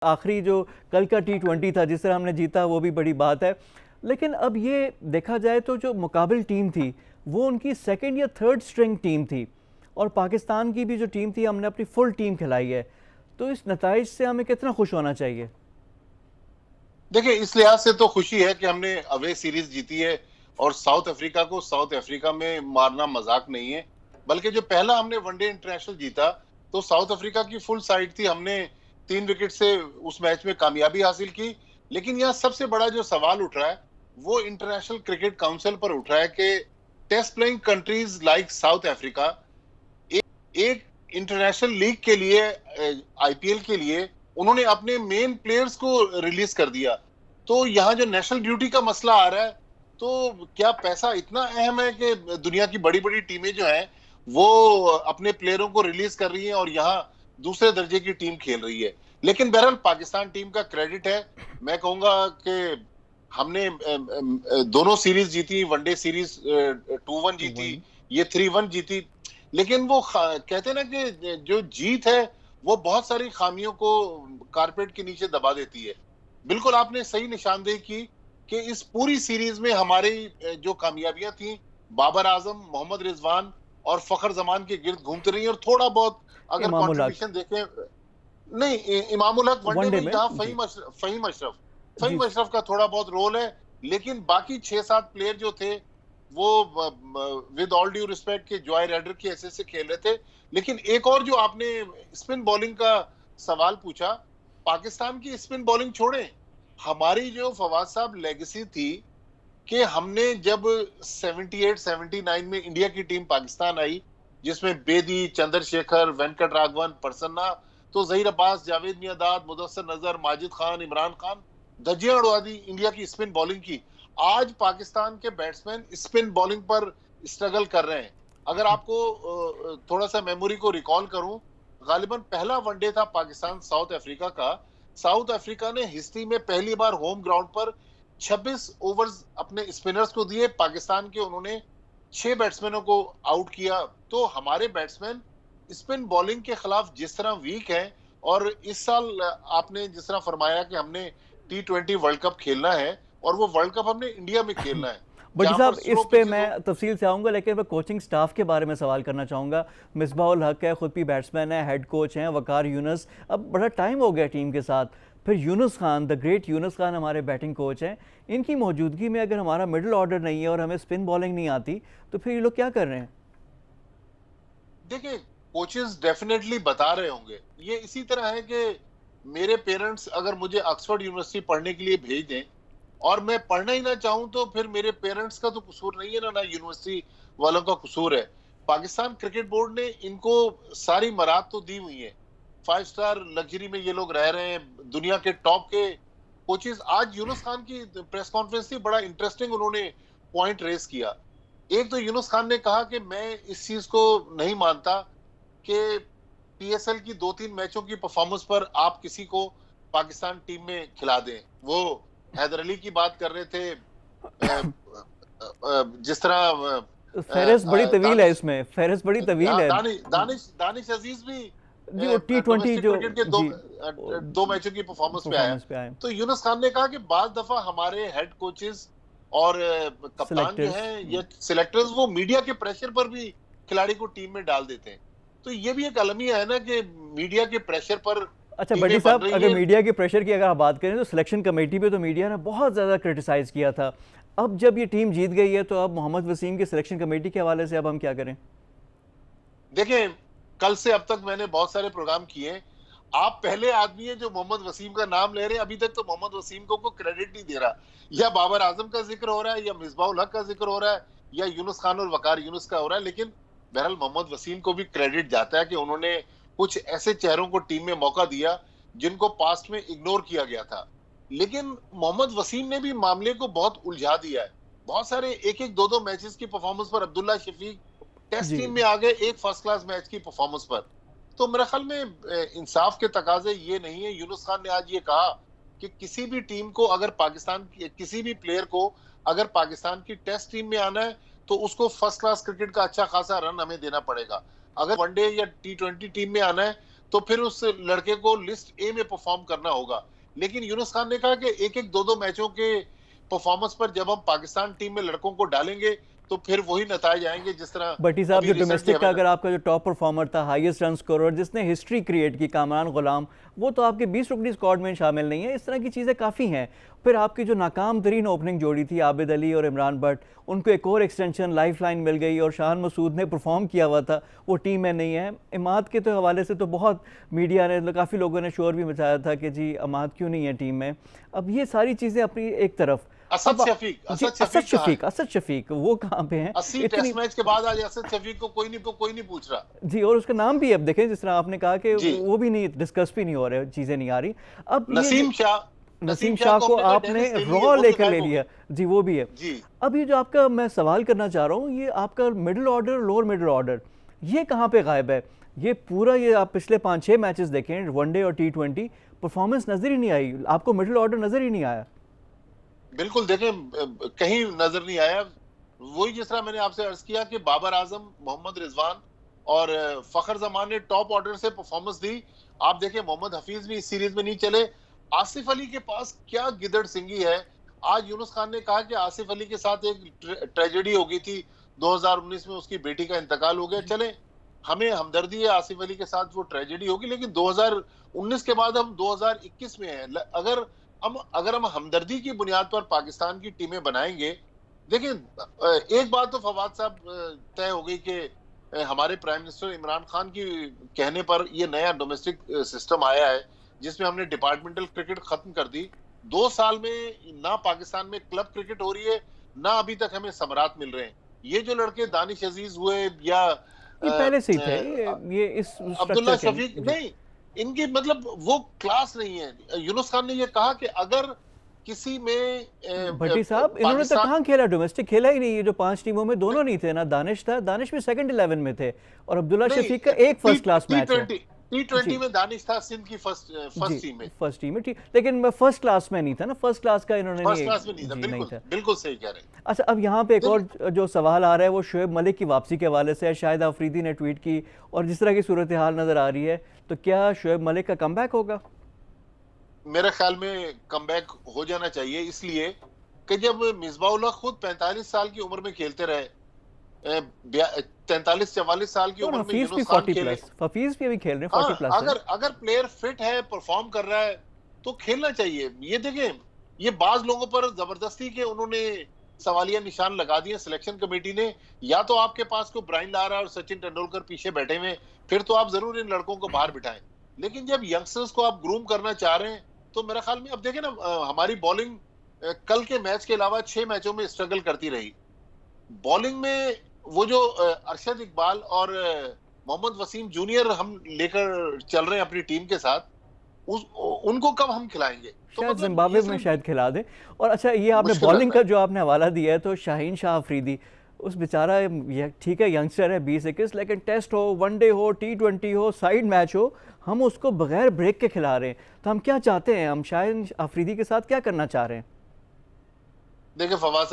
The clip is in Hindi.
आखिरी जो कल का T20 था जिस तरह हमने जीता वो भी बड़ी बात है। लेकिन अब ये देखा जाए तो जो मुकाबिल टीम थी वो उनकी सेकंड या थर्ड स्ट्रिंग टीम थी, और पाकिस्तान की भी जो टीम थी हमने अपनी फुल टीम खिलाई है। तो इस नताइज से हमें कितना खुश होना चाहिए? देखिए, इस लिहाज से तो खुशी है कि हमने अवे सीरीज जीती है और साउथ अफ्रीका को साउथ अफ्रीका में मारना मजाक नहीं है। बल्कि जो पहला हमने वनडे इंटरनेशनल जीता तो साउथ अफ्रीका की फुल साइड थी, हमने 3 विकेट से उस मैच में कामयाबी हासिल की। लेकिन यहाँ सबसे बड़ा जो सवाल उठ रहा है वो इंटरनेशनल क्रिकेट काउंसिल पर उठ रहा है कि test playing countries like South Africa एक इंटरनेशनल लीग के लिए, आईपीएल के लिए उन्होंने अपने मेन प्लेयर्स को रिलीज कर दिया। तो यहाँ जो नेशनल ड्यूटी का मसला आ रहा है, तो क्या पैसा इतना अहम है कि दुनिया की बड़ी बड़ी टीमें जो हैं वो अपने प्लेयरों को रिलीज कर रही हैं और यहाँ दूसरे दर्जे की टीम खेल रही है। लेकिन बहरहाल पाकिस्तान टीम का क्रेडिट है। मैं कहूंगा कि हमने दोनों सीरीज जीती, वनडे सीरीज 2-1 जीती, ये 3-1 जीती। लेकिन वो कहते हैं ना कि जो जीत है वो बहुत सारी खामियों को कारपेट के नीचे दबा देती है। बिल्कुल आपने सही निशानदेही की कि इस पूरी सीरीज में हमारी जो कामयाबियां थी बाबर आजम, मोहम्मद रिजवान और फखर जमान के गिर्द घूमती रही, और थोड़ा बहुत अगर इमामुल हक। कंट्रीब्यूशन देखें, नहीं इमामुल हक वनडे वनडे में, में यहाँ जी। फहीम अशरफ जी। फहीम अशरफ का थोड़ा बहुत रोल है। लेकिन बाकी 6-7 प्लेयर जो थे वो विद ऑल ड्यू रिस्पेक्ट के जॉय रेडर की ऐसे से खेल रहे थे। लेकिन एक और जो आपने स्पिन बॉलिंग का सवाल पूछा, पाकिस्तान की स्पिन बॉलिंग छोड़े, हमारी जो फवाद साहब लेगेसी थी कि हमने जब 78-79 में इंडिया की टीम पाकिस्तान आई, जिसमें बेदी, चंद्रशेखर, वेंकट राघवन, प्रसन्ना, तो जहीर अब्बास, जावेद मियांदाद, मुदस्सिर नजर, माजिद खान, इमरान खान, धज्जियां उड़वा दी इंडिया की स्पिन बॉलिंग की। आज पाकिस्तान के बैट्समैन स्पिन बॉलिंग पर स्ट्रगल कर रहे हैं। अगर आपको थोड़ा सा मेमोरी को रिकॉल करूं, गालिबन पहला वनडे था पाकिस्तान साउथ अफ्रीका का। साउथ अफ्रीका ने हिस्ट्री में पहली बार होम ग्राउंड पर 26 ओवर्स अपने स्पिनर्स को दिए, पाकिस्तान के उन्होंने 6 बैट्समैनों को आउट किया। तो हमारे बैट्समैन स्पिन बॉलिंग के खिलाफ जिस तरह वीक है, और इस साल आपने जिस तरह फरमाया कि हमने T20 वर्ल्ड कप खेलना है और वो वर्ल्ड कप हमने इंडिया में खेलना है बटी जहां पर साहब, स्लो इस पे पिचेस हो। मैं तफसील से आऊँगा, लेकिन मैं कोचिंग स्टाफ के बारे में सवाल करना चाहूँगा। मिसबाह-उल हक है, खुद भी बैट्समैन है, हेड कोच हैं वकार यूनुस। अब बड़ा टाइम हो गया टीम के साथ। फिर यूनुस खान, द ग्रेट यूनुस खान हमारे बैटिंग कोच हैं। इनकी मौजूदगी में अगर हमारा मिडिल ऑर्डर नहीं है और हमें स्पिन बॉलिंग नहीं आती, तो फिर ये लोग क्या कर रहे हैं? देखिए, कोचेस डेफिनेटली बता रहे होंगे। ये इसी तरह है कि मेरे पेरेंट्स अगर मुझे ऑक्सफोर्ड यूनिवर्सिटी पढ़ने के लिए भेज दें और मैं पढ़ना ही ना चाहूं, तो फिर मेरे पेरेंट्स का तो कसूर नहीं है ना यूनिवर्सिटी वालों का कसूर है। पाकिस्तान क्रिकेट बोर्ड ने इनको सारी मराहत तो दी हुई है। 5 स्टार लग्जरी में ये लोग रह रहे हैं, दुनिया के टॉप के कोचेस। आज यूनुस खान की प्रेस कॉन्फ्रेंस थी, बड़ा इंटरेस्टिंग उन्होंने पॉइंट रेस किया। एक तो यूनुस खान ने कहा कि मैं इस चीज को नहीं मानता कि पीएसएल की 2-3 मैचों की परफॉर्मेंस पर आप किसी को पाकिस्तान टीम में खिला दें। वो हैदर अली की बात कर रहे थे, जिस तरह फेहरिस्त बड़ी तवील है, दानिश, इसमें फेहरिस्त बड़ी तवील है। दानिश अजीज भी जी, वो T20 डोमेस्टिक जो क्रिकेट के जी दो मैचों की परफॉर्मेंस पे आया। परफॉर्मेंस पे आए। तो यूनुस खान ने कहा कि बाज दफा हमारे हेड कोचेस और कप्तान जो सिलेक्टर्स। हैं या सिलेक्टर्स, वो मीडिया के प्रेशर पर भी खिलाड़ी को टीम में डाल देते हैं। तो ये भी एक अलमिया है ना कि मीडिया के प्रेशर पर अच्छा टीमें बटी बन साहब, रही अगर हैं। मीडिया के प्रेशर की अगर आप बात करें तो सिलेक्शन कमेटी पे तो मीडिया ने बहुत ज़्यादा क्रिटिसाइज़ किया था। अब जब ये टीम जीत गई है तो अब मोहम्मद वसीम की सिलेक्शन कमेटी के हवाले से अब हम क्या करें? देखें, कल से अब तक मैंने बहुत सारे प्रोग्राम किए। आप पहले आदमी है जो मोहम्मद वसीम का नाम ले रहे हैं। अभी तक तो मोहम्मद वसीम को कोई क्रेडिट नहीं दे रहा। या बाबर आजम का जिक्र हो रहा है, या मिसबाह-उल हक का जिक्र हो रहा है, या यूनुस खान और वकार यूनुस का हो रहा है। लेकिन बहरहाल मोहम्मद वसीम को भी क्रेडिट जाता है कि उन्होंने कुछ ऐसे चेहरों को टीम में मौका दिया जिनको पास्ट में इग्नोर किया गया था। लेकिन मोहम्मद वसीम ने भी मामले को बहुत उलझा दिया है। बहुत सारे एक एक दो दो मैचेस की परफॉर्मेंस पर अब्दुल्ला शफीक टेस्ट जी। टीम में आ गए, एक फर्स्ट क्लास मैच की परफॉर्मेंस पर। तो मेरे ख्याल में इंसाफ के तकाजे ये नहीं है। यूनुस खान ने आज ये कहा कि किसी भी टीम को अगर पाकिस्तान किसी भी प्लेयर को अगर पाकिस्तान की टेस्ट टीम में आना है तो उसको फर्स्ट क्लास क्रिकेट का अच्छा खासा रन हमें देना पड़ेगा। अगर वनडे या T20 टीम में आना है तो फिर उस लड़के को लिस्ट ए में परफॉर्म करना होगा। लेकिन यूनुस खान ने कहा कि एक एक दो दो मैचों के परफॉर्मेंस पर जब हम पाकिस्तान टीम में लड़कों को डालेंगे तो फिर वही नतीजे आएंगे जिस तरह भट्टी साहब, अभी जो रिसेंटली डोमेस्टिक का हमें। अगर आपका जो टॉप परफॉर्मर था, हाईएस्ट रन स्कोरर, जिसने हिस्ट्री क्रिएट की, कामरान गुलाम, वो तो आपके 20 रुकनी स्क्वाड में शामिल नहीं है। इस तरह की चीज़ें काफ़ी हैं। फिर आपकी जो नाकाम तरीन ओपनिंग जोड़ी थी आबिद अली और इमरान भट्ट, उनको एक और एक्सटेंशन लाइफ लाइन मिल गई और शान मसूद ने परफॉर्म किया हुआ था, वो टीम में नहीं है। इमाद के तो हवाले से तो बहुत मीडिया ने, काफ़ी लोगों ने शोर भी मचाया था कि जी इमाद क्यों नहीं है टीम में। अब ये सारी चीज़ें अपनी एक तरफ। असद शफीक असद शफीक वो कहाँ पे हैं? 80 टेस्ट मैच के बाद आज असद शफीक को कोई नहीं पूछ रहा जी, और उसका नाम भी अब देखें, जिस तरह आपने कहा कि जी। वो भी नहीं, डिस्कस भी नहीं हो रहे, चीज़ें नहीं आ रही। अब नसीम शाह को हमने कहा आपने डेनिस टेली है, रॉ वो तो लेकर गायब ले हो लिया। गए। जी, वो भी है। जी अब ये जो आपका मैं सवाल करना चाह रहा हूँ, ये आपका middle order, lower middle order, ये कहाँ पे गायब है? ये पूरा, ये आप पिछले 5-6 मैचेस देखें, वनडे और T20, परफॉर्मेंस नजर ही नहीं आई, आपको मिडिल ऑर्डर नजर ही नहीं आया। बिल्कुल, देखें कहीं नजर नहीं आया। वही जिस तरह मैंने आपसे अर्ज किया कि बाबर आजम, मोहम्मद रिजवान और फखर जमान ने टॉप ऑर्डर से परफॉर्मेंस दी। आप देखें मोहम्मद हफीज भी इस सीरीज में नहीं चले। आसिफ अली के पास क्या गिदड़ सिंगी है। आज यूनुस खान ने कहा कि आसिफ अली के साथ एक ट्रेजेडी हो गई थी, 2019 में उसकी बेटी का इंतकाल हो गया। चले, हमें हमदर्दी है आसिफ अली के साथ, वो ट्रेजेडी होगी, लेकिन 2019 के बाद हम 2021 में हैं। अगर हम हमदर्दी की बुनियाद पर पाकिस्तान की टीमें बनाएंगे। देखिए, एक बात तो फवाद साहब तय हो गई कि हमारे प्राइम मिनिस्टर इमरान खान की कहने पर ये नया डोमेस्टिक सिस्टम आया है जिसमें हमने डिपार्टमेंटल क्रिकेट खत्म कर दी। 2 साल में ना पाकिस्तान में क्लब क्रिकेट हो रही है, ना अभी तक हमें समरात मिल रहे हैं। ये जो लड़के दानिश अजीज हुए या ये पहले से ही थे, ये इस अब्दुल्ला शफीक, नहीं, इनकी मतलब वो क्लास नहीं है। यूनुस खान ने ये कहा कि अगर किसी में भट्टी साहब, इन्होंने तो कहाँ खेला, डोमेस्टिक खेला ही नहीं। ये जो 5 टीमों में दोनों नहीं थे ना, दानिश था, दानिश भी सेकंड 11 में थे, और अब्दुल्ला शफीक का एक फर्स्ट क्लास मैच है। T20 में दानिश था, सिंध की फर्स्ट टीम में, फर्स्ट टीम में, ठीक, लेकिन फर्स्ट क्लास में नहीं था ना, फर्स्ट क्लास का इन्होंने फर्स्ट क्लास में नहीं था। बिल्कुल सही कह रहे हैं। अच्छा, अब यहाँ पे एक और जो सवाल आ रहा है वो शोएब मलिक की वापसी के हवाले से है। शाहिद अफरीदी ने ट्वीट की, और जिस तरह की सूरत हाल नजर आ रही है, तो क्या शोएब मलिक का कमबैक होगा? मेरे ख्याल में कमबैक हो जाना चाहिए, इसलिए कि जब मिसबाउल्लाह खुद 45 साल की उम्र में खेलते रहे, 43-44 साल की उम्र में यूनुस खान खेले। हफीज भी अभी खेल रहे हैं 40 प्लस। अगर प्लेयर फिट है, परफॉर्म कर रहा है, तो खेलना चाहिए। ये देखें, ये बाज लोगों पर जबरदस्ती के उन्होंने सवालिया निशान लगा दिए सिलेक्शन कमेटी ने। या तो आपके पास को ब्रायन लारा और सचिन तेंदुलकर पीछे बैठे हुए, फिर तो आप जरूर इन लड़कों को बाहर बिठाएं। लेकिन जब यंगस्टर्स को आप ग्रूम करना चाह रहे हैं, तो मेरे ख्याल में अब देखें ना, हमारी बॉलिंग कल के मैच के अलावा 6 मैचों में स्ट्रगल करती रही। बॉलिंग में वो जो अरशद इकबाल और मोहम्मद वसीम जूनियर हम लेकर चल रहे हैं अपनी टीम के साथ, उनको कब हम खिलाएंगे? तो शायद मतलब जिम्बाब्वे में शायद खिला दे। और अच्छा, ये आपने बॉलिंग का जो आपने हवाला दिया है, तो शाहीन शाह अफरीदी, उस बेचारा, ठीक है यंगस्टर है 20-21, लेकिन टेस्ट हो, वनडे हो, T20 हो, साइड मैच हो, हम उसको बगैर ब्रेक के खिला रहे हैं। तो हम क्या चाहते हैं? हम शाहीन अफरीदी के साथ क्या करना चाह रहे हैं? देखिए फवाद साहब,